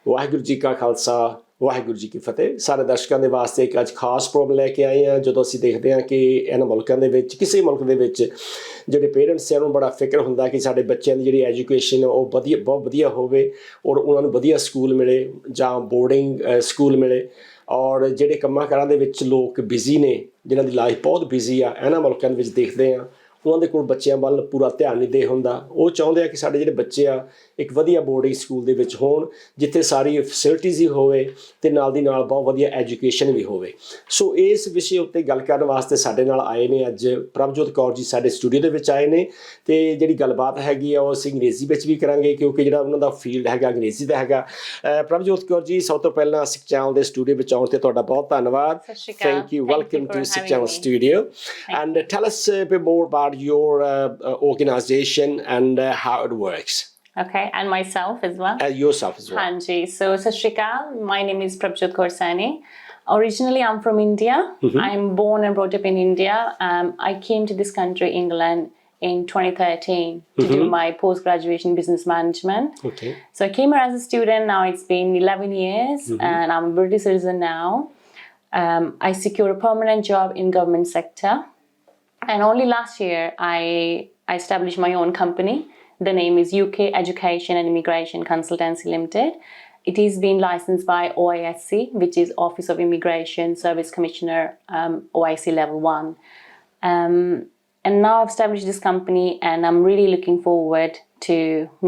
ਵਾਹਿਗੁਰੂ ਜੀ ਕਾ ਖਾਲਸਾ ਵਾਹਿਗੁਰੂ ਜੀ ਕੀ ਫਤਿਹ। ਸਾਰੇ ਦਰਸ਼ਕਾਂ ਦੇ ਵਾਸਤੇ ਇੱਕ ਅੱਜ ਖਾਸ ਪ੍ਰੋਗਰਾਮ ਲੈ ਕੇ ਆਏ ਹਾਂ। ਜਦੋਂ ਅਸੀਂ ਦੇਖਦੇ ਹਾਂ ਕਿ ਇਹਨਾਂ ਮੁਲਕਾਂ ਦੇ ਵਿੱਚ, ਕਿਸੇ ਮੁਲਕ ਦੇ ਵਿੱਚ ਜਿਹੜੇ ਪੇਰੈਂਟਸ ਆ, ਉਹਨੂੰ ਬੜਾ ਫਿਕਰ ਹੁੰਦਾ ਕਿ ਸਾਡੇ ਬੱਚਿਆਂ ਦੀ ਜਿਹੜੀ ਐਜੂਕੇਸ਼ਨ ਉਹ ਬਹੁਤ ਵਧੀਆ ਹੋਵੇ ਔਰ ਉਹਨਾਂ ਨੂੰ ਵਧੀਆ ਸਕੂਲ ਮਿਲੇ ਜਾਂ ਬੋਰਡਿੰਗ ਸਕੂਲ ਮਿਲੇ। ਔਰ ਜਿਹੜੇ ਕੰਮਾਂ ਕਾਰਾਂ ਦੇ ਵਿੱਚ ਲੋਕ ਬਿਜ਼ੀ ਨੇ, ਜਿਨ੍ਹਾਂ ਦੀ ਲਾਈਫ ਬਹੁਤ ਬਿਜ਼ੀ ਆ, ਇਹਨਾਂ ਮੁਲਕਾਂ ਦੇ ਵਿੱਚ ਦੇਖਦੇ ਹਾਂ ਉਹਨਾਂ ਦੇ ਕੋਲ ਬੱਚਿਆਂ ਵੱਲ ਪੂਰਾ ਧਿਆਨ ਨਹੀਂ ਦੇ ਹੁੰਦਾ। ਉਹ ਚਾਹੁੰਦੇ ਆ ਕਿ ਸਾਡੇ ਜਿਹੜੇ ਬੱਚੇ ਆ ਇੱਕ ਵਧੀਆ ਬੋਰਡਿੰਗ ਸਕੂਲ ਦੇ ਵਿੱਚ ਹੋਣ, ਜਿੱਥੇ ਸਾਰੀ ਫੈਸਿਲਿਟੀਜ਼ ਹੀ ਹੋਵੇ ਅਤੇ ਨਾਲ ਦੀ ਨਾਲ ਬਹੁਤ ਵਧੀਆ ਐਜੂਕੇਸ਼ਨ ਵੀ ਹੋਵੇ। ਸੋ ਇਸ ਵਿਸ਼ੇ ਉੱਤੇ ਗੱਲ ਕਰਨ ਵਾਸਤੇ ਸਾਡੇ ਨਾਲ ਆਏ ਨੇ ਅੱਜ ਪ੍ਰਭਜੋਤ ਕੌਰ ਜੀ, ਸਾਡੇ ਸਟੂਡੀਓ ਦੇ ਵਿੱਚ ਆਏ ਨੇ। ਅਤੇ ਜਿਹੜੀ ਗੱਲਬਾਤ ਹੈਗੀ ਆ ਉਹ ਅਸੀਂ ਅੰਗਰੇਜ਼ੀ ਵਿੱਚ ਵੀ ਕਰਾਂਗੇ, ਕਿਉਂਕਿ ਜਿਹੜਾ ਉਹਨਾਂ ਦਾ ਫੀਲਡ ਹੈਗਾ ਅੰਗਰੇਜ਼ੀ ਦਾ ਹੈਗਾ। ਪ੍ਰਭਜੋਤ ਕੌਰ ਜੀ, ਸਭ ਤੋਂ ਪਹਿਲਾਂ ਸਿੱਖ ਚੈਨਲ ਦੇ ਸਟੂਡੀਓ ਵਿੱਚ ਆਉਣ 'ਤੇ ਤੁਹਾਡਾ ਬਹੁਤ ਧੰਨਵਾਦ। Thank you, welcome to Sikh channel studio. And tell us a bit more about your organization and how it works. Okay, and myself as well. And yourself as well. Hanji. So, Sat Shri Akal. My name is Prabhjot Korsani. Originally, I'm from India. I'm born and brought up in India. I came to this country, England, in 2013 to do my post-graduation business management. Okay. So I came here as a student. Now it's been 11 years, and I'm a British citizen now. I secured a permanent job in government sector. And only last year, I established my own company. The name is UK Education and Immigration Consultancy Limited. It is being licensed by OISC, which is Office of Immigration Service Commissioner, OIC Level 1. And now I've established this company, and I'm really looking forward to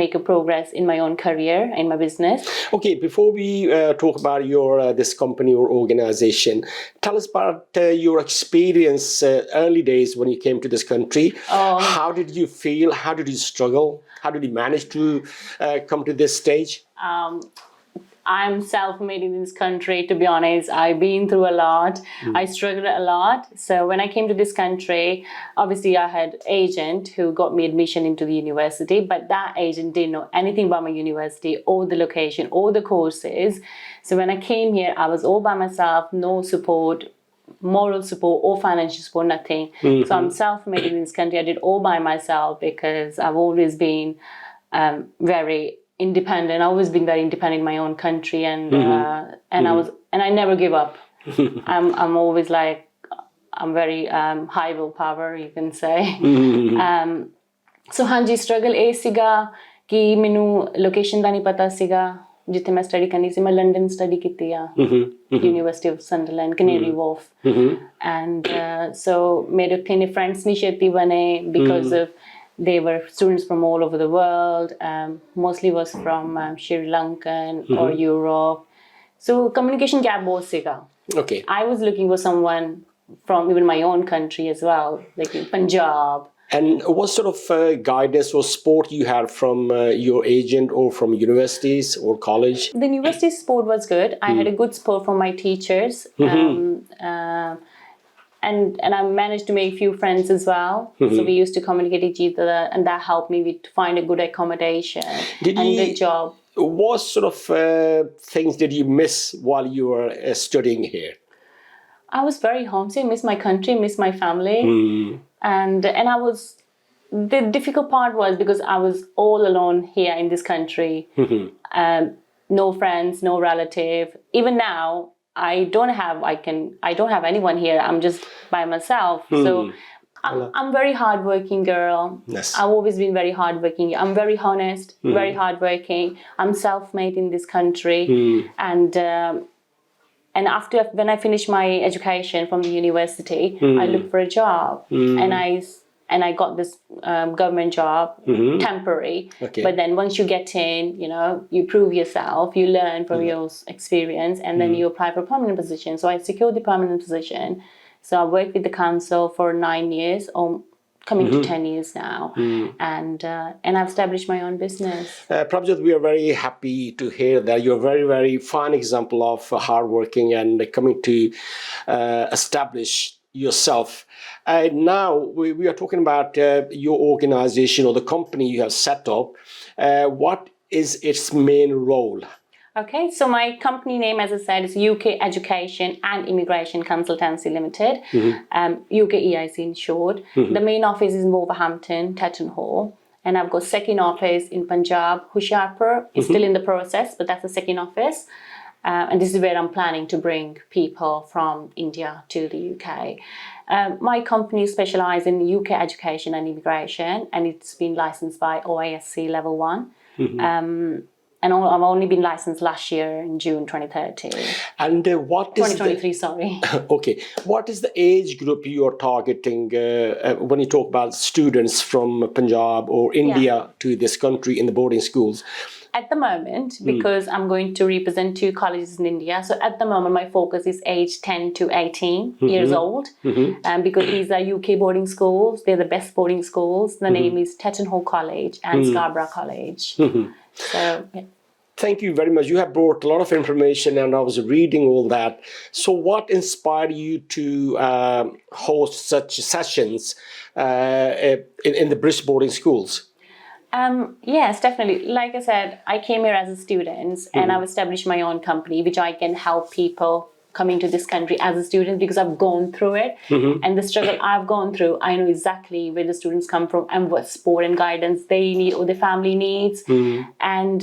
make a progress in my own career, in my business. Okay, before we talk about your this company or organization, tell us about your experience early days when you came to this country. How did you feel? How did you struggle? How did you manage to come to this stage? I'm self-made in this country, to be honest. I've been through a lot. I struggled a lot. So when I came to this country, obviously I had an agent who got me admission into the university, but that agent didn't know anything about my university or the location or the courses. So when I came here, I was all by myself, no support, moral support or financial support, nothing. So I'm self-made in this country. I did all by myself because I've always been very independent. I've always been very independent in my own country, and I never give up. I'm always like, I'm very high willpower, you can say. So hanji, struggle ਇਹ ਸੀਗਾ ਕਿ ਮੈਨੂੰ location ਦਾ ਨਹੀਂ ਪਤਾ ਸੀਗਾ ਜਿੱਥੇ ਮੈਂ study ਕਰਨੀ ਸੀ। ਮੈਂ ਲੰਡਨ ਸਟੱਡੀ ਕੀਤੀ ਆ, university of ਸੰਡਰਲੈਂਡ, kanri ਵਾਰਫ। And so ਮੇਰੇ ਉੱਥੇ ਨੇ ਫਰੈਂਡਸ ਨਹੀਂ ਛੇਤੀ ਬਣੇ because of they were students from all over the world, mostly was from Sri Lankan or Europe. So communication gap was siga. Okay. I was looking for someone from even my own country as well, like in Punjab. And what sort of guidance or support you had from your agent or from universities or college? The university support was good. I had a good support from my teachers. And I managed to make a few friends as well. So we used to communicate each other, and that helped me to find a good accommodation and a job. What sort of things did you miss while you were studying here? I was very homesick, miss my country, miss my family. And I was, the difficult part was because I was all alone here in this country. No friends, no relative. Even now, I don't have anyone here. I'm just by myself. So I'm very hardworking girl. Yes. I've always been very hardworking. I'm very honest, very hardworking. I'm self-made in this country. And after when I finished my education from the university, I looked for a job, and I got this government job, temporary. Okay. But then once you get in, you prove yourself, you learn from your experience, and then you apply for a permanent position. So I secured the permanent position. So I worked with the council for 9 years, or coming to 10 years now, and I've established my own business. Prabhjot, we are very happy to hear that you're a very, very fine example of hardworking and coming to establish yourself. Now we are talking about your organization or the company you have set up. What is its main role? Okay, so my company name, as I said, is UK Education and Immigration Consultancy Limited, UK EIC in short. The main office is in Wolverhampton, Tetton Hall. And I've got second office in Punjab, Hoshiarpur. It's still in the process, but that's the second office. And this is where I'm planning to bring people from India to the UK. My company specializes in UK education and immigration, and it's been licensed by OISC Level 1. And I've only been licensed last year in June 2030. And what is 2023, sorry. Okay, what is the age group you are targeting when you talk about students from Punjab or India to this country in the boarding schools? At the moment, because I'm going to represent 2 colleges in India, so at the moment my focus is age 10 to 18 years old, because these are UK boarding schools. They're the best boarding schools. The name is Tettenhall College and Scarborough College. So, yeah. Thank you very much. You have brought a lot of information and I was reading all that. So what inspired you to host such sessions in the British boarding schools? Yes, definitely. Like I said, I came here as a student and I've established my own company, which I can help people coming to this country as a student because I've gone through it. And the struggle I've gone through, I know exactly where the students come from and what support and guidance they need or their family needs. And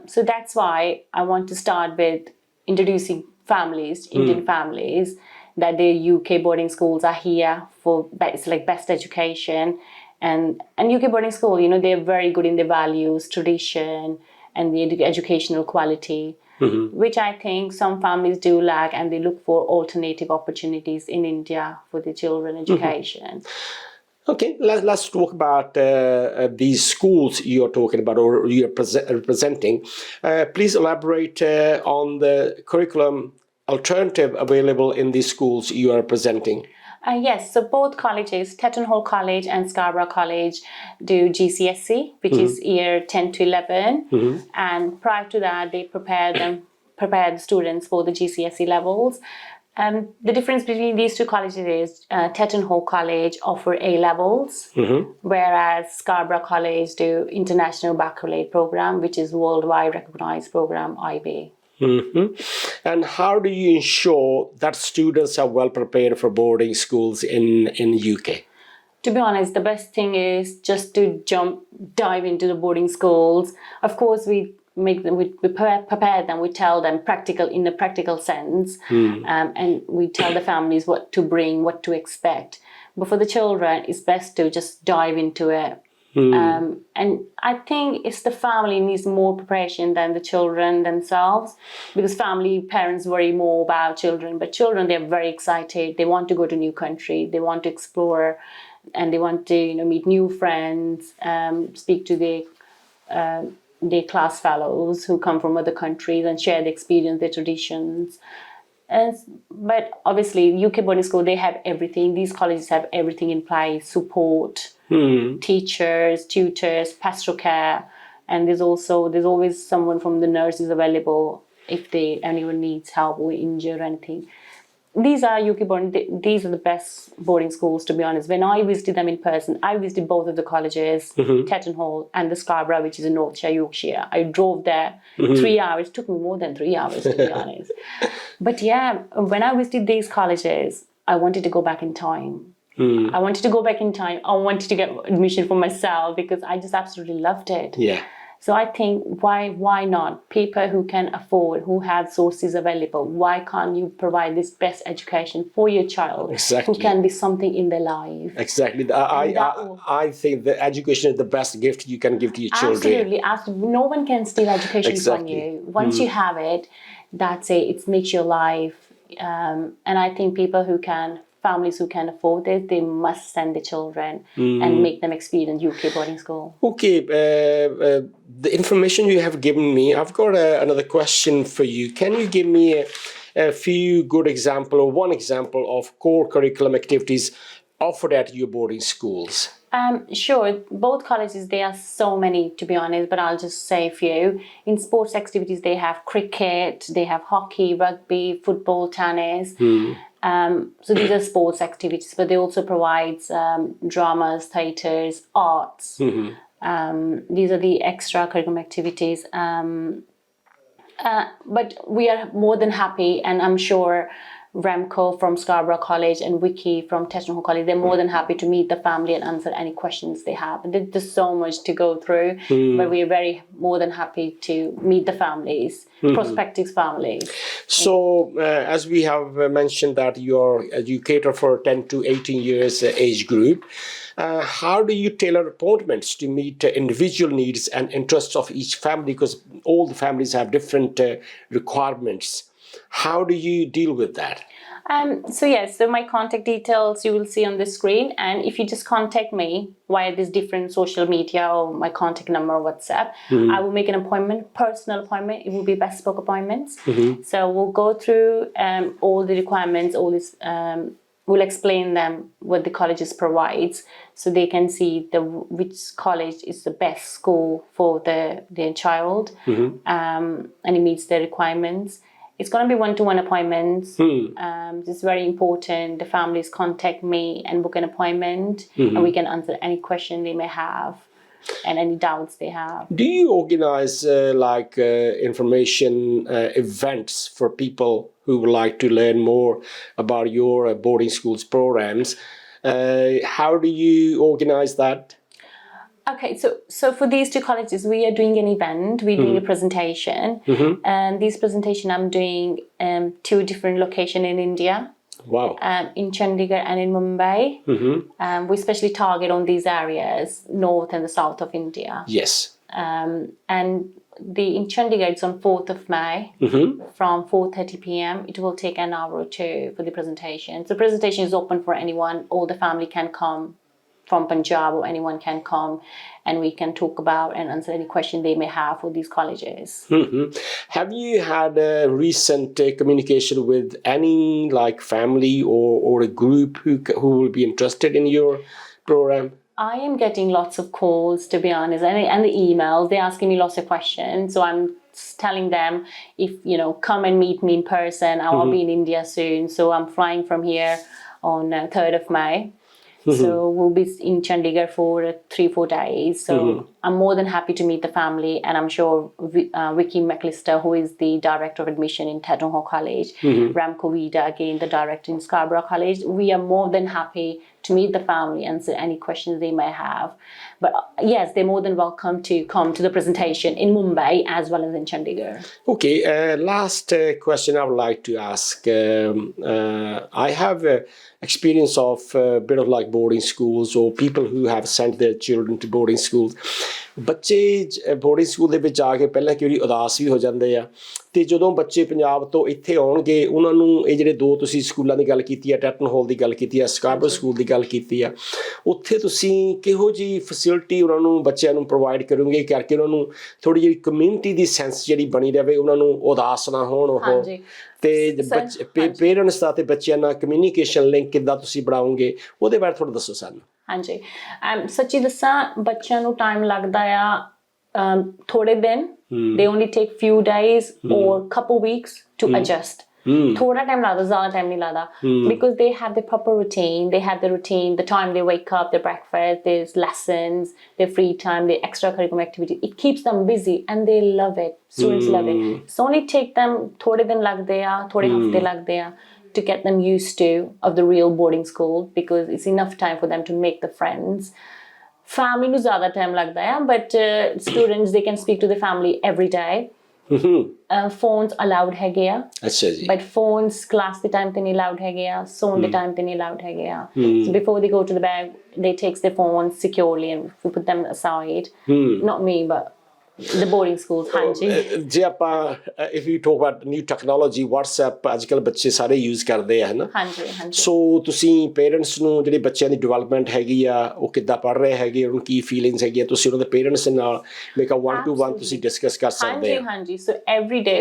so that's why I want to start with introducing families, Indian families, that their UK boarding schools are here for best education. And UK boarding school, they're very good in their values, tradition, and the educational quality, which I think some families do lack, and they look for alternative opportunities in India for their children education. Okay, let's talk about these schools you're talking about or you're representing. Please elaborate on the curriculum alternative available in these schools you are representing. Yes, so both colleges, Tettenhall College and Scarborough College, do GCSE, which is year 10 to 11. And prior to that, they prepare the students for the GCSE levels. The difference between these 2 colleges is Tettenhall College offer A levels, whereas Scarborough College do International Baccalaureate program, which is worldwide recognized program, IB. And how do you ensure that students are well prepared for boarding schools in UK? To be honest, the best thing is just to dive into the boarding schools. Of course, we prepare them, we tell them in the practical sense, and we tell the families what to bring, what to expect. But for the children, it's best to just dive into it. And I think it's the family needs more preparation than the children themselves, because parents worry more about children, but children, they're very excited. They want to go to a new country. They want to explore and they want to meet new friends, speak to their class fellows who come from other countries and share the experience, their traditions. But obviously, UK boarding school, they have everything. These colleges have everything in place: support, teachers, tutors, pastoral care, and there's always someone from the nurses available if anyone needs help or injured or anything. These are these are the best boarding schools, to be honest. When I visited them in person, I visited both of the colleges, Tettenhall and the Scarborough, which is in Yorkshire. I drove there 3 hours. It took me more than 3 hours, to be honest. But yeah, when I visited these colleges, I wanted to go back in time. I wanted to go back in time. I wanted to get admission for myself because I just absolutely loved it. Yeah. So I think why not? People who can afford, who have sources available, why can't you provide this best education for your child? Exactly. Who can be something in their life? Exactly. I think the education is the best gift you can give to your children. Absolutely. No one can steal education from you. Once you have it, that's it. It makes your life. And I think families who can afford it, they must send their children and make them experience UK boarding school. Okay, the information you have given me, I've got another question for you. Can you give me a few good example or one example of core curriculum activities offered at your boarding schools? Sure. Both colleges, there are so many, to be honest, but I'll just say a few. In sports activities, they have cricket, they have hockey, rugby, football, tennis. So these are sports activities, but they also provide dramas, theatres, arts. These are the extracurricular activities. But we are more than happy, and I'm sure Remco from Scarborough College and Vicky from Technical College, they're more than happy to meet the family and answer any questions they have. There's so much to go through, but we're more than happy to meet the families, prospective families. So, as we have mentioned that you cater for 10 to 18 years age group, how do you tailor appointments to meet individual needs and interests of each family? Because all the families have different requirements. How do you deal with that? So my contact details you will see on the screen, and if you just contact me via this different social media or my contact number or WhatsApp, I will make an appointment, personal appointment. It will be bespoke appointments. So we'll go through all the requirements, all this. We'll explain them what the colleges provides, so they can see which college is the best school for their child, and it meets their requirements. It's going to be one-to-one appointments. It's very important. The families contact me and book an appointment, and we can answer any question they may have and any doubts they have. Do you organize information events for people who would like to learn more about your boarding schools programs? How do you organize that? Okay, so for these two colleges, we are doing an event. We're doing a presentation, and this presentation I'm doing two different locations in India. Wow. In Chandigarh and in Mumbai. We especially target on these areas, north and the south of India. Yes. And in Chandigarh, it's on 4th of May from 4:30 p.m. It will take an hour or two for the presentation. So the presentation is open for anyone. All the family can come from Punjab, or anyone can come, and we can talk about and answer any question they may have for these colleges. Have you had a recent communication with any family or a group who will be interested in your program? I am getting lots of calls, to be honest, and the emails. They're asking me lots of questions. So I'm telling them, come and meet me in person. I'll be in India soon. So I'm flying from here on 3rd of May. So we'll be in Chandigarh for 3-4 days. So I'm more than happy to meet the family, and I'm sure Vicky McLister, who is the director of admission in Technical College, Ramco Vida, again the director in Scarborough College, we are more than happy to meet the family and answer any questions they may have. But yes, they're more than welcome to come to the presentation in Mumbai as well as in Chandigarh. Okay, last question I would like to ask. I have experience of a bit of boarding schools or people who have sent their children to boarding schools. ਬੱਚੇ boarding school ਦੇ ਵਿੱਚ ਆ ਕੇ ਪਹਿਲਾਂ ਕਈ ਵਾਰੀ ਉਦਾਸ ਵੀ ਹੋ ਜਾਂਦੇ ਆ, ਤੇ ਜਦੋਂ ਬੱਚੇ ਪੰਜਾਬ ਤੋਂ ਇੱਥੇ ਆਉਣਗੇ ਉਹਨਾਂ ਨੂੰ ਇਹ ਜਿਹੜੇ ਦੋ ਤੁਸੀਂ ਸਕੂਲਾਂ ਦੀ ਗੱਲ ਕੀਤੀ ਆ, ਟੈਟਨ ਹਾਲ ਦੀ ਗੱਲ ਕੀਤੀ ਆ, ਸਕਾਰਬਰੋ ਸਕੂਲ ਦੀ ਗੱਲ ਕੀਤੀ ਆ, ਉੱਥੇ ਤੁਸੀਂ ਕਿਹੋ ਜਿਹੀ ਫੈਸਿਲਿਟੀ ਉਹਨਾਂ ਨੂੰ ਬੱਚਿਆਂ ਨੂੰ ਪ੍ਰੋਵਾਈਡ ਕਰੋਗੇ ਕਰਕੇ ਉਹਨਾਂ ਨੂੰ ਥੋੜ੍ਹੀ ਜਿਹੀ ਕਮਿਊਨਿਟੀ ਦੀ ਸੈਂਸ ਜਿਹੜੀ ਬਣੀ ਰਹੇ, ਉਹਨਾਂ ਨੂੰ ਉਦਾਸ ਨਾ ਹੋਣ ਉਹ, ਤੇ ਪੇਰੈਂਟਸ ਦਾ ਤੇ ਬੱਚਿਆਂ ਨਾਲ ਕਮਿਊਨੀਕੇਸ਼ਨ ਲਿੰਕ ਕਿੱਦਾਂ ਤੁਸੀਂ ਬਣਾਓਗੇ, ਉਹਦੇ ਬਾਰੇ ਥੋੜ੍ਹਾ ਦੱਸੋ ਸਾਨੂੰ। ਹਾਂਜੀ, ਸੱਚੀ ਦੱਸਾਂ, ਬੱਚਿਆਂ ਨੂੰ ਟਾਈਮ ਲੱਗਦਾ ਆ ਥੋੜੇ ਦਿਨ, they only take few days or couple weeks to adjust. ਥੋੜਾ ਟਾਈਮ ਲੱਗਦਾ, ਜ਼ਿਆਦਾ ਟਾਈਮ ਨਹੀਂ ਲੱਗਦਾ, because they have the proper routine. They have the routine, the time they wake up, their breakfast, there's lessons, their free time, their extracurricular activity. It keeps them busy and they love it. Students love it. It's only take them ਥੋੜੇ ਦਿਨ ਲੱਗਦੇ ਆ, ਥੋੜੇ ਹਫ਼ਤੇ ਲੱਗਦੇ ਆ to get them used of the real boarding school, because it's enough time for them to make the friends. Family ਨੂੰ ਜ਼ਿਆਦਾ time ਲੱਗਦਾ ਆ, but students, they can speak to the family every day. Phones allowed ਹੈਗੇ ਆ, ਅੱਛਾ ਜੀ, but phones class ਦੇ time ਤੇ ਨਹੀਂ allowed ਹੈਗੇ ਆ, ਸੌਣ ਦੇ time ਤੇ ਨਹੀਂ allowed ਹੈਗੇ ਆ. So before they go to the bed, they take their phones securely and we put them aside. Not me, but the boarding schools. ਹਾਂਜੀ, ਜੇ ਆਪਾਂ if you talk about new technology, WhatsApp ਅੱਜ ਕੱਲ੍ਹ ਬੱਚੇ ਸਾਰੇ use ਕਰਦੇ ਆ, ਹੈ ਨਾ? ਹਾਂਜੀ ਹਾਂਜੀ। ਸੋ ਤੁਸੀਂ ਪੇਰੈਂਟਸ ਨੂੰ ਜਿਹੜੇ ਬੱਚਿਆਂ ਦੀ ਡਿਵੈਲਪਮੈਂਟ ਹੈਗੀ ਆ, ਉਹ ਕਿੱਦਾਂ ਪੜ੍ਹ ਰਹੇ ਹੈਗੇ, ਉਹਨਾਂ ਨੂੰ ਕੀ ਫੀਲਿੰਗਸ ਹੈਗੀਆਂ, ਤੁਸੀਂ ਉਹਨਾਂ ਦੇ ਪੇਰੈਂਟਸ ਨਾਲ ਮੇਕ ਅ 1-to-1 ਤੁਸੀਂ ਡਿਸਕਸ ਕਰ ਸਕਦੇ ਆ। ਹਾਂਜੀ, so every day,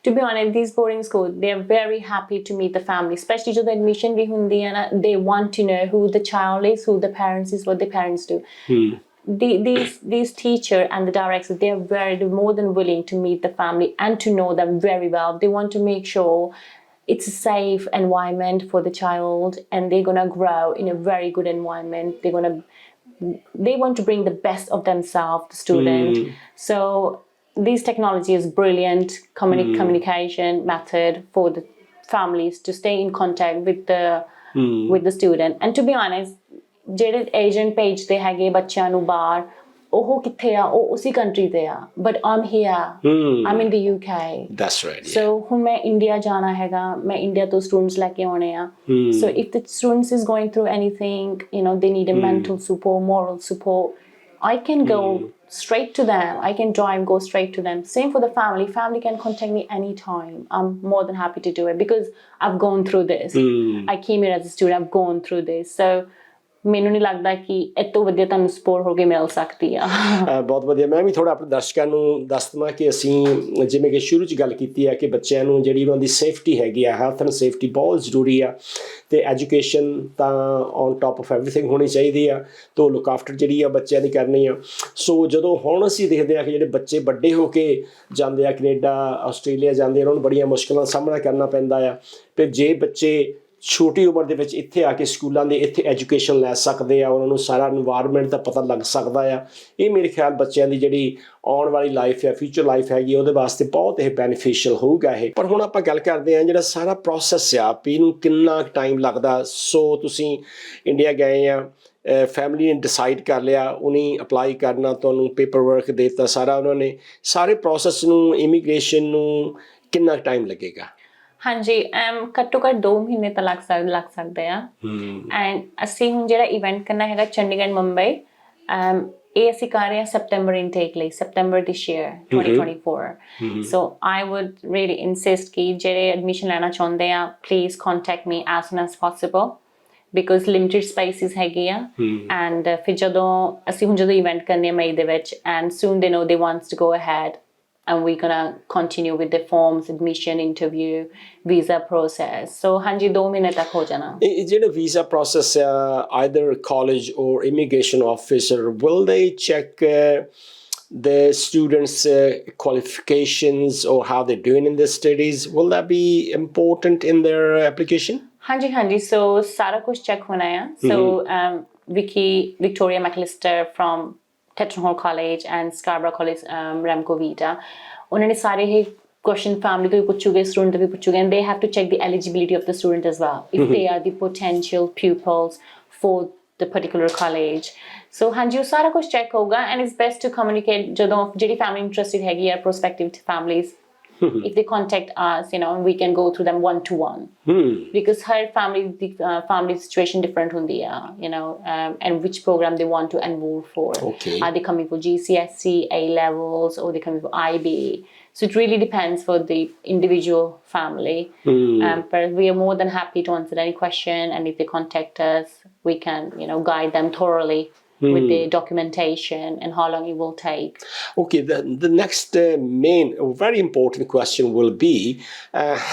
to be honest, these boarding schools, they are very happy to meet the family, especially ਜਦੋਂ admission ਵੀ ਹੁੰਦੀ ਹੈ ਨਾ, they want to know who the child is, who the parents is, what the parents do. These teacher and the directors, they're more than willing to meet the family and to know them very well. They want to make sure it's a safe environment for the child, and they're gonna grow in a very good environment. They want to bring the best of themselves, the student. So this technology is brilliant communication method for the families to stay in contact with the student. And to be honest, ਜਿਹੜੇ agent ਭੇਜਦੇ ਹੈਗੇ ਬੱਚਿਆਂ ਨੂੰ ਬਾਹਰ, ਉਹ ਕਿੱਥੇ ਆ? ਉਹ ਉਸੇ ਕੰਟਰੀ ਤੇ ਆ, but I'm here, I'm in the UK. That's right. So ਹੁਣ ਮੈਂ ਇੰਡੀਆ ਜਾਣਾ ਹੈਗਾ, ਮੈਂ ਇੰਡੀਆ ਤੋਂ ਸਟੂਡੈਂਟਸ ਲੈ ਕੇ ਆਉਣੇ ਆ. So if the students is going through anything, they need a mental support, moral support, I can go straight to them. I can drive, go straight to them. Same for the family. Family can contact me anytime. I'm more than happy to do it because I've gone through this. I came here as a student. I've gone through this. So ਮੈਨੂੰ ਨਹੀਂ ਲੱਗਦਾ ਕਿ ਇਹ ਤੋਂ ਵਧੀਆ ਤੁਹਾਨੂੰ support ਹੋ ਕੇ ਮਿਲ ਸਕਦੀ ਆ. ਬਹੁਤ ਵਧੀਆ. ਮੈਂ ਵੀ ਥੋੜ੍ਹਾ ਆਪਣੇ ਦਰਸ਼ਕਾਂ ਨੂੰ ਦੱਸ ਦੇਵਾਂ ਕਿ ਅਸੀਂ ਜਿਵੇਂ ਕਿ ਸ਼ੁਰੂ 'ਚ ਗੱਲ ਕੀਤੀ ਹੈ ਕਿ ਬੱਚਿਆਂ ਨੂੰ ਜਿਹੜੀ ਉਹਨਾਂ ਦੀ ਸੇਫਟੀ ਹੈਗੀ ਆ, ਹੈਲਥ ਐਂਡ ਸੇਫਟੀ ਬਹੁਤ ਜ਼ਰੂਰੀ ਆ, ਅਤੇ ਐਜੂਕੇਸ਼ਨ ਤਾਂ ਔਨ ਟੋਪ ਆਫ ਐਵਰੀਥਿੰਗ ਹੋਣੀ ਚਾਹੀਦੀ ਆ, ਤਾਂ ਲੁੱਕ ਆਫਟਰ ਜਿਹੜੀ ਆ ਬੱਚਿਆਂ ਦੀ ਕਰਨੀ ਆ. ਸੋ ਜਦੋਂ ਹੁਣ ਅਸੀਂ ਦੇਖਦੇ ਹਾਂ ਕਿ ਜਿਹੜੇ ਬੱਚੇ ਵੱਡੇ ਹੋ ਕੇ ਜਾਂਦੇ ਆ ਕੈਨੇਡਾ, ਆਸਟ੍ਰੇਲੀਆ ਜਾਂਦੇ, ਉਹਨਾਂ ਨੂੰ ਬੜੀਆਂ ਮੁਸ਼ਕਿਲਾਂ ਦਾ ਸਾਹਮਣਾ ਕਰਨਾ ਪੈਂਦਾ ਆ. ਅਤੇ ਜੇ ਬੱਚੇ ਛੋਟੀ ਉਮਰ ਦੇ ਵਿੱਚ ਇੱਥੇ ਆ ਕੇ ਸਕੂਲਾਂ ਦੇ ਇੱਥੇ ਐਜੂਕੇਸ਼ਨ ਲੈ ਸਕਦੇ ਆ, ਉਹਨਾਂ ਨੂੰ ਸਾਰਾ ਇਨਵਾਇਰਮੈਂਟ ਦਾ ਪਤਾ ਲੱਗ ਸਕਦਾ ਆ, ਇਹ ਮੇਰੇ ਖਿਆਲ ਬੱਚਿਆਂ ਦੀ ਜਿਹੜੀ ਆਉਣ ਵਾਲੀ ਲਾਈਫ ਹੈ, ਫਿਊਚਰ ਲਾਈਫ ਹੈਗੀ, ਉਹਦੇ ਵਾਸਤੇ ਬਹੁਤ ਇਹ ਬੈਨੀਫੀਸ਼ੀਅਲ ਹੋਊਗਾ ਇਹ. ਪਰ ਹੁਣ ਆਪਾਂ ਗੱਲ ਕਰਦੇ ਹਾਂ ਜਿਹੜਾ ਸਾਰਾ ਪ੍ਰੋਸੈਸ ਆ ਵੀ ਇਹਨੂੰ ਕਿੰਨਾ ਟਾਈਮ ਲੱਗਦਾ. ਸੋ ਤੁਸੀਂ ਇੰਡੀਆ ਗਏ ਆ, ਫੈਮਿਲੀ ਨੇ ਡਿਸਾਈਡ ਕਰ ਲਿਆ, ਉਹਨੇ ਅਪਲਾਈ ਕਰਨਾ, ਤੁਹਾਨੂੰ ਪੇਪਰ ਵਰਕ ਦੇ ਦਿੱਤਾ ਸਾਰਾ ਉਹਨਾਂ ਨੇ, ਸਾਰੇ ਪ੍ਰੋਸੈਸ ਨੂੰ, ਇਮੀਗ੍ਰੇਸ਼ਨ ਨੂੰ ਕਿੰਨਾ ਟਾਈਮ ਲੱਗੇਗਾ? ਹਾਂਜੀ, ਘੱਟੋ ਘੱਟ 2 ਮਹੀਨੇ ਤਾਂ ਲੱਗ ਸਕਦੇ ਆ. ਐਂਡ ਅਸੀਂ ਹੁਣ ਜਿਹੜਾ ਇਵੈਂਟ ਕਰਨਾ ਹੈਗਾ ਚੰਡੀਗੜ੍ਹ, ਮੁੰਬਈ, ਇਹ ਅਸੀਂ ਕਰ ਰਹੇ ਹਾਂ ਸੈਪਟੈਂਬਰ ਇਨਟੇਕ ਲਈ, September this year 2024. So I would really insist ਕਿ ਜਿਹੜੇ ਐਡਮਿਸ਼ਨ ਲੈਣਾ ਚਾਹੁੰਦੇ ਆ, please contact me as soon as possible because limited spaces ਹੈਗੇ ਆ. ਐਂਡ ਫਿਰ ਜਦੋਂ ਇਵੈਂਟ ਕਰਨੇ ਆ ਮਈ ਦੇ ਵਿੱਚ, and ਸੂਨ they know they wants to go ahead, and we're gonna continue with the forms, admission, interview, visa process. So ਹਾਂਜੀ 2 ਮਹੀਨੇ ਤੱਕ ਹੋ ਜਾਣਾ. ਜਿਹੜਾ visa process either college or immigration officer, will they check the students' qualifications or how they're doing in their studies? Will that be important in their application? ਹਾਂਜੀ, so ਸਾਰਾ ਕੁਝ check ਹੋਣਾ ਆ. So Victoria McAllister from Teton Hall College and Scarborough College, Remco Vita, ਉਹਨਾਂ ਨੇ ਸਾਰੇ ਇਹ question family ਤੋਂ ਵੀ ਪੁੱਛੂਗੇ, student ਤੋਂ ਵੀ ਪੁੱਛੂਗੇ, and they have to check the eligibility of the student as well, if they are the potential pupils for the particular college. So ਹਾਂਜੀ ਉਹ ਸਾਰਾ ਕੁਝ ਚੈੱਕ ਹੋਊਗਾ, and it's best to communicate ਜਦੋਂ ਜਿਹੜੀ family interested ਹੈਗੀ ਆ, prospective families, if they contact us, we can go through them one-to-one. Because her family situation different hundi hai, and which program they want to enroll for. Okay. Are they coming for GCSE, A levels, or they coming for IB? So it really depends for the individual family. But we are more than happy to answer any question, and if they contact us, we can, guide them thoroughly with the documentation and how long it will take. Okay, the next main, very important question will be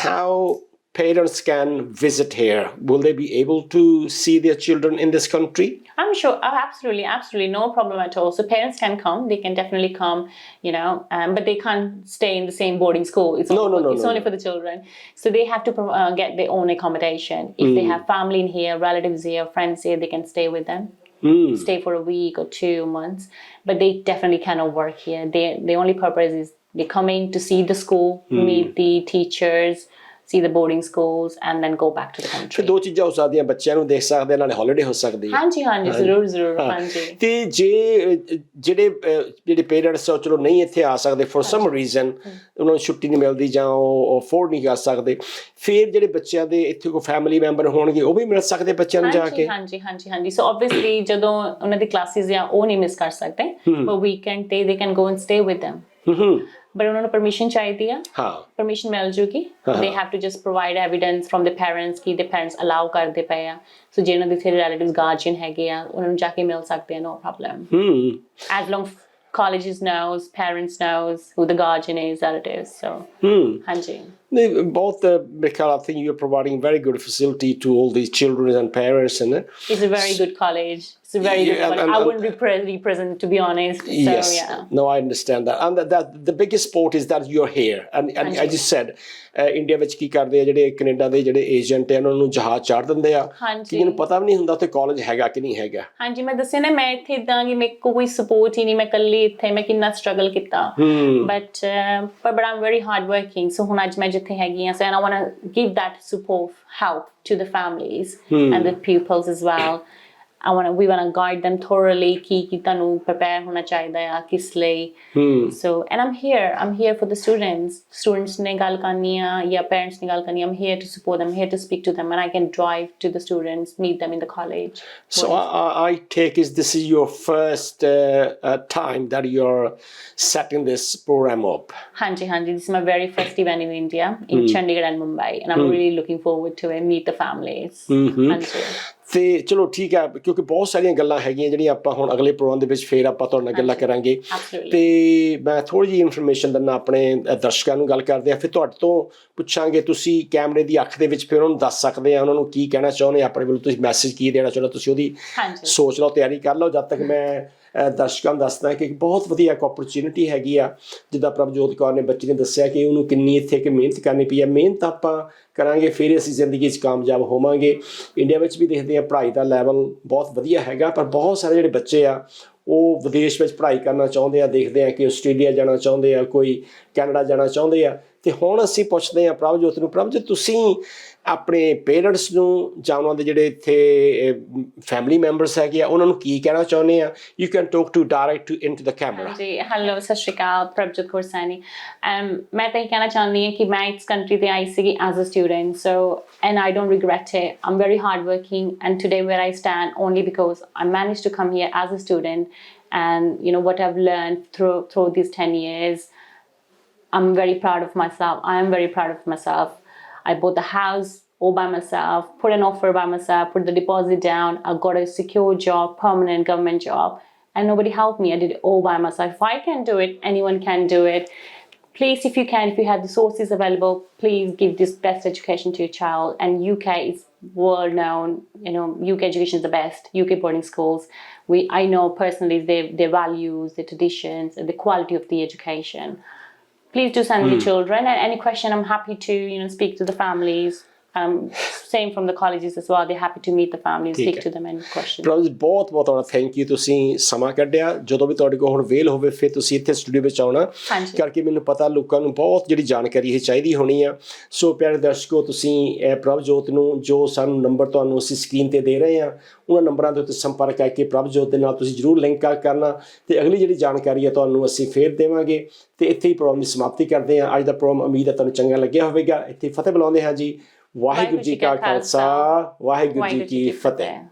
how parents can visit here. Will they be able to see their children in this country? I'm sure. Oh, absolutely. No problem at all. So parents can come. They can definitely come, but they can't stay in the same boarding school. It's only for the children. So they have to get their own accommodation. If they have family in here, relatives here, friends here, they can stay with them. Stay for a week or 2 months, but they definitely cannot work here. The only purpose is they're coming to see the school, meet the teachers, see the boarding schools, and then go back to the country. ਫਿਰ 2 ਚੀਜ਼ਾਂ ਹੋ ਸਕਦੀਆਂ, ਬੱਚਿਆਂ ਨੂੰ ਦੇਖ ਸਕਦੇ, ਨਾਲੇ holiday ਹੋ ਸਕਦੀ ਹੈ. ਹਾਂਜੀ ਜ਼ਰੂਰ ਹਾਂਜੀ. ਤੇ ਜਿਹੜੇ ਪੇਰੈਂਟਸ ਆ ਚਲੋ ਨਹੀਂ ਇੱਥੇ ਆ ਸਕਦੇ ਫॉर ਸਮ ਰੀਜ਼ਨ, ਉਹਨਾਂ ਨੂੰ ਛੁੱਟੀ ਨਹੀਂ ਮਿਲਦੀ ਜਾਂ ਉਹ ਅਫੋਰਡ ਨਹੀਂ ਕਰ ਸਕਦੇ, ਫਿਰ ਜਿਹੜੇ ਬੱਚਿਆਂ ਦੇ ਇੱਥੇ ਕੋਈ ਫੈਮਿਲੀ ਮੈਂਬਰ ਹੋਣਗੇ ਉਹ ਵੀ ਮਿਲ ਸਕਦੇ ਬੱਚਿਆਂ ਨੂੰ ਜਾ ਕੇ? ਹਾਂਜੀ. ਸੋ ਆਬਵੀਅਸਲੀ ਜਦੋਂ ਉਹਨਾਂ ਦੀ ਕਲਾਸਿਸ ਆ ਉਹ ਨਹੀਂ ਮਿਸ ਕਰ ਸਕਦੇ, ਪਰ ਵੀਕਐਂਡ ਤੇ they can go and stay with them. But ਉਹਨਾਂ ਨੂੰ ਪਰਮਿਸ਼ਨ ਚਾਹੀਦੀ ਆ. ਪਰਮਿਸ਼ਨ ਮਿਲ ਜੂਗੀ. They have to just provide evidence from the parents ਕਿ the parents allow ਕਰਦੇ ਪਏ ਆ. So ਜਿਹਨਾਂ ਦੇ ਇੱਥੇ relatives guardian ਹੈਗੇ ਆ, ਉਹਨਾਂ ਨੂੰ ਜਾ ਕੇ ਮਿਲ ਸਕਦੇ ਆ, no problem. As long colleges knows, parents knows who the guardian is, that it is. So ਹਾਂਜੀ. Both I think you're providing very good facility to all these children and parents, and it's a very good college. it's very Yeah, difficult. and- I wouldn't represent, to be honest. So Yes, yeah. no, I understand that. And that the biggest support is that you're here. And as you said, India ਵਿੱਚ ਕੀ ਕਰਦੇ ਆ ਜਿਹੜੇ Canada ਦੇ ਜਿਹੜੇ agent ਆ ਉਹਨਾਂ ਨੂੰ ਜਹਾਜ਼ ਚਾੜ ਦਿੰਦੇ ਆ ਕਈਆਂ ਨੂੰ ਪਤਾ ਵੀ ਨਹੀਂ ਹੁੰਦਾ ਉੱਥੇ ਕਾਲਜ ਹੈਗਾ ਕਿ ਨਹੀਂ ਹੈਗਾ ਹਾਂਜੀ ਮੈਂ ਦੱਸਿਆ ਨਾ ਮੈਂ ਇੱਥੇ ਇਦਾਂ ਕਿ ਮੇਰੇ ਕੋਲ ਕੋਈ ਸਪੋਰਟ ਹੀ ਨਹੀਂ ਮੈਂ ਇਕੱਲੀ ਇੱਥੇ ਮੈਂ ਕਿੰਨਾ ਸਟਰਗਲ ਕੀਤਾ but I'm very hard working so ਹੁਣ ਅੱਜ ਮੈਂ ਜਿੱਥੇ ਹੈਗੀ ਆ so and I want to give that support help to the families and the pupils as well we want to guide them thoroughly ਕਿ ਤੁਹਾਨੂੰ prepare ਹੋਣਾ ਚਾਹੀਦਾ ਆ ਕਿਸ ਲਈ so and I'm here for the students ਨੇ ਗੱਲ ਕਰਨੀ ਆ ਜਾਂ parents ਨੇ ਗੱਲ ਕਰਨੀ I'm here to support them, I'm here to speak to them and I can drive to the students, meet them in the college. So I take it this is your first time that you're setting this program up. Hanji, this is my very first event in India, in Chandigarh and Mumbai and I'm really looking forward to it, meet the families. Hanji. ਤੇ ਚਲੋ ਠੀਕ ਹੈ ਕਿਉਂਕਿ ਬਹੁਤ ਸਾਰੀਆਂ ਗੱਲਾਂ ਹੈਗੀਆਂ ਜਿਹੜੀਆਂ ਆਪਾਂ ਹੁਣ ਅਗਲੇ ਪ੍ਰੋਗਰਾਮ ਦੇ ਵਿੱਚ ਫੇਰ ਆਪਾਂ ਤੁਹਾਡੇ ਨਾਲ ਗੱਲਾਂ ਕਰਾਂਗੇ ਤੇ ਮੈਂ ਥੋੜ੍ਹੀ ਜਿਹੀ ਇਨਫੋਰਮੇਸ਼ਨ ਦਿੰਦਾ ਆਪਣੇ ਦਰਸ਼ਕਾਂ ਨੂੰ ਗੱਲ ਕਰਦੇ ਆ ਫਿਰ ਤੁਹਾਡੇ ਤੋਂ ਪੁੱਛਾਂਗੇ ਤੁਸੀਂ ਕੈਮਰੇ ਦੀ ਅੱਖ ਦੇ ਵਿੱਚ ਫਿਰ ਉਹਨਾਂ ਨੂੰ ਦੱਸ ਸਕਦੇ ਆ ਉਹਨਾਂ ਨੂੰ ਕੀ ਕਹਿਣਾ ਚਾਹੁੰਦੇ ਆਪਣੇ ਵੱਲੋਂ ਤੁਸੀਂ ਮੈਸੇਜ ਕੀ ਦੇਣਾ ਚਾਹੁੰਦੇ ਤੁਸੀਂ ਉਹਦੀ ਸੋਚ ਲਓ ਤਿਆਰੀ ਕਰ ਲਓ ਜਦ ਤੱਕ ਮੈਂ ਦਰਸ਼ਕਾਂ ਨੂੰ ਦੱਸਦਾ ਕਿ ਬਹੁਤ ਵਧੀਆ ਇੱਕ ਓਪਰਚੁਨਿਟੀ ਹੈਗੀ ਆ ਜਿੱਦਾਂ ਪ੍ਰਭਜੋਤ ਕੌਰ ਨੇ ਬੱਚੀ ਨੇ ਦੱਸਿਆ ਕਿ ਉਹਨੂੰ ਕਿੰਨੀ ਇੱਥੇ ਕਿ ਮਿਹਨਤ ਕਰਨੀ ਪਈ ਆ ਮਿਹਨਤ ਆਪਾਂ ਕਰਾਂਗੇ ਫਿਰ ਅਸੀਂ ਜ਼ਿੰਦਗੀ 'ਚ ਕਾਮਯਾਬ ਹੋਵਾਂਗੇ ਇੰਡੀਆ ਵਿੱਚ ਵੀ ਦੇਖਦੇ ਹਾਂ ਪੜ੍ਹਾਈ ਦਾ ਲੈਵਲ ਬਹੁਤ ਵਧੀਆ ਹੈਗਾ ਪਰ ਬਹੁਤ ਸਾਰੇ ਜਿਹੜੇ ਬੱਚੇ ਆ ਉਹ ਵਿਦੇਸ਼ ਵਿੱਚ ਪੜ੍ਹਾਈ ਕਰਨਾ ਚਾਹੁੰਦੇ ਆ ਦੇਖਦੇ ਆ ਕਿ ਆਸਟ੍ਰੇਲੀਆ ਜਾਣਾ ਚਾਹੁੰਦੇ ਆ ਕੋਈ ਕੈਨੇਡਾ ਜਾਣਾ ਚਾਹੁੰਦੇ ਆ ਤੇ ਹੁਣ ਅਸੀਂ ਪੁੱਛਦੇ ਹਾਂ ਪ੍ਰਭਜੋਤ ਨੂੰ ਪ੍ਰਭਜੋਤ ਤੁਸੀਂ ਆਪਣੇ ਪੇਰੈਂਟਸ ਨੂੰ ਜਾਂ ਉਹਨਾਂ ਦੇ ਜਿਹੜੇ ਇੱਥੇ ਫੈਮਿਲੀ ਮੈਂਬਰਸ ਹੈਗੇ ਆ ਉਹਨਾਂ ਨੂੰ ਕੀ ਕਹਿਣਾ ਚਾਹੁੰਦੇ ਆ you can talk to direct into the camera ਜੀ ਹੈਲੋ ਸਤਿ ਸ਼੍ਰੀ ਅਕਾਲ ਪ੍ਰਭਜੋਤ ਕੌਰ ਸੈਣੀ ਮੈਂ ਤਾਂ ਇਹ ਕਹਿਣਾ ਚਾਹੁੰਦੀ ਹਾਂ ਕਿ ਮੈਂ ਇਸ ਕੰਟਰੀ ਤੇ ਆਈ ਸੀਗੀ as a student so and I don't regret it am very hard working and today where I stand only because I manage to come here as a student and you know what I've learned through these 10 years I'm very proud of myself. I am very proud of myself. I bought the house all by myself, put an offer by myself, put the deposit down. I got a secure job, permanent government job, and nobody helped me. I did it all by myself. If I can do it, anyone can do it. Please, if you have the sources available, please give this best education to your child. And UK is world known. You know, UK education is the best. UK boarding schools. I know personally their values, their traditions, and the quality of the education. Please do send the children. And any question, I'm happy to speak to the families. Same from the colleges as well. They're happy to meet the families, speak to them any questions. Prabhjot ਬਹੁਤ ਬਹੁਤ ਤੁਹਾਡਾ thank you ਤੁਸੀਂ ਸਮਾਂ ਕੱਢਿਆ ਜਦੋਂ ਵੀ ਤੁਹਾਡੇ ਕੋਲ ਹੁਣ ਵੇਲ ਹੋਵੇ ਫਿਰ ਤੁਸੀਂ ਇੱਥੇ ਸਟੂਡੀਓ ਵਿੱਚ ਆਉਣਾ ਕਰਕੇ ਮੈਨੂੰ ਪਤਾ ਲੋਕਾਂ ਨੂੰ ਬਹੁਤ ਜਿਹੜੀ ਜਾਣਕਾਰੀ ਇਹ ਚਾਹੀਦੀ ਹੋਣੀ ਆ ਸੋ ਪਿਆਰੇ ਦਰਸ਼ਕੋ ਤੁਸੀਂ ਪ੍ਰਭਜੋਤ ਨੂੰ ਜੋ ਸਾਨੂੰ ਨੰਬਰ ਤੁਹਾਨੂੰ ਅਸੀਂ ਸਕਰੀਨ ਤੇ ਦੇ ਰਹੇ ਹਾਂ ਉਹਨਾਂ ਨੰਬਰਾਂ ਦੇ ਉੱਤੇ ਸੰਪਰਕ ਕਰਕੇ ਪ੍ਰਭਜੋਤ ਦੇ ਨਾਲ ਤੁਸੀਂ ਜ਼ਰੂਰ ਲਿੰਕ ਕਰਨਾ ਤੇ ਅਗਲੀ ਜਿਹੜੀ ਜਾਣਕਾਰੀ ਹੈ ਤੁਹਾਨੂੰ ਅਸੀਂ ਫੇਰ ਦੇਵਾਂਗੇ ਤੇ ਇੱਥੇ ਹੀ ਪ੍ਰੋਗਰਾਮ ਦੀ ਸਮਾਪਤੀ ਕਰਦੇ ਹਾਂ ਅੱਜ ਦਾ ਪ੍ਰੋਗਰਾਮ ਉਮੀਦ ਹੈ ਤੁਹਾਨੂੰ ਚੰਗਾ ਲੱਗਿਆ ਹੋਵੇਗਾ ਇੱਥੇ ਫਤਿਹ ਬੁਲਾਉਂਦੇ ਹਾਂ ਜੀ ਵਾਹਿਗੁਰੂ ਜੀ ਕਾ ਖਾਲਸਾ ਵਾਹਿਗੁਰੂ ਜੀ ਕੀ ਫਤਿਹ